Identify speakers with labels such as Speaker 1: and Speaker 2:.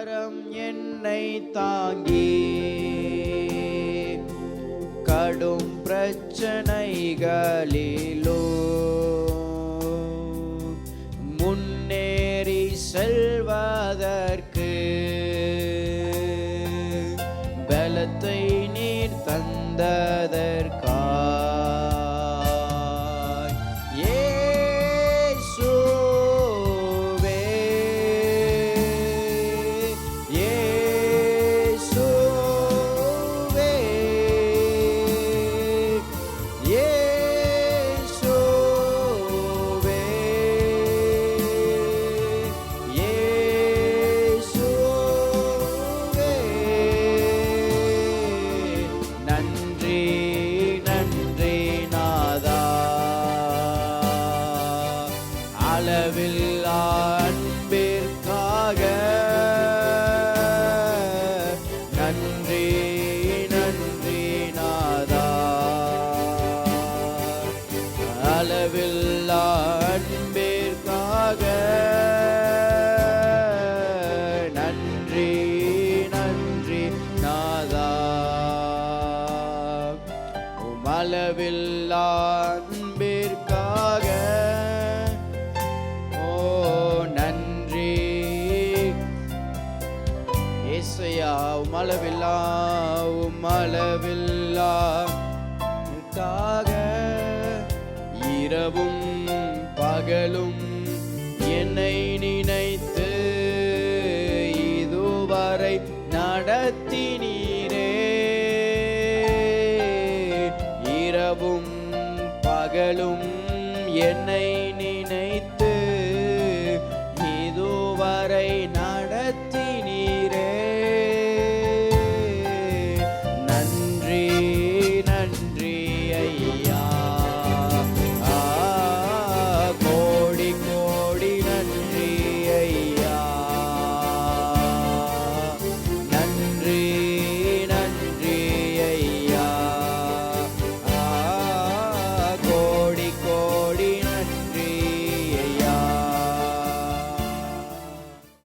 Speaker 1: கரம் என்னை தாங்கி கடும் பிரச்சனைகளிலோ முன்னேறி செல்வதற்கு பலத்தை நீர் தந்ததற்காய் அளவில்லா அன்பிற்காக நன்றி நன்றி நாதா. அளவில்லா அன்பிற்காக நன்றி நன்றி நாதா. அளவில்லா அன்பிற்காக உமளவில்லா இரவும் பகலும் என்னை நினைத்து இதுவரை நடத்தினீரே. இரவும் பகலும் என்னை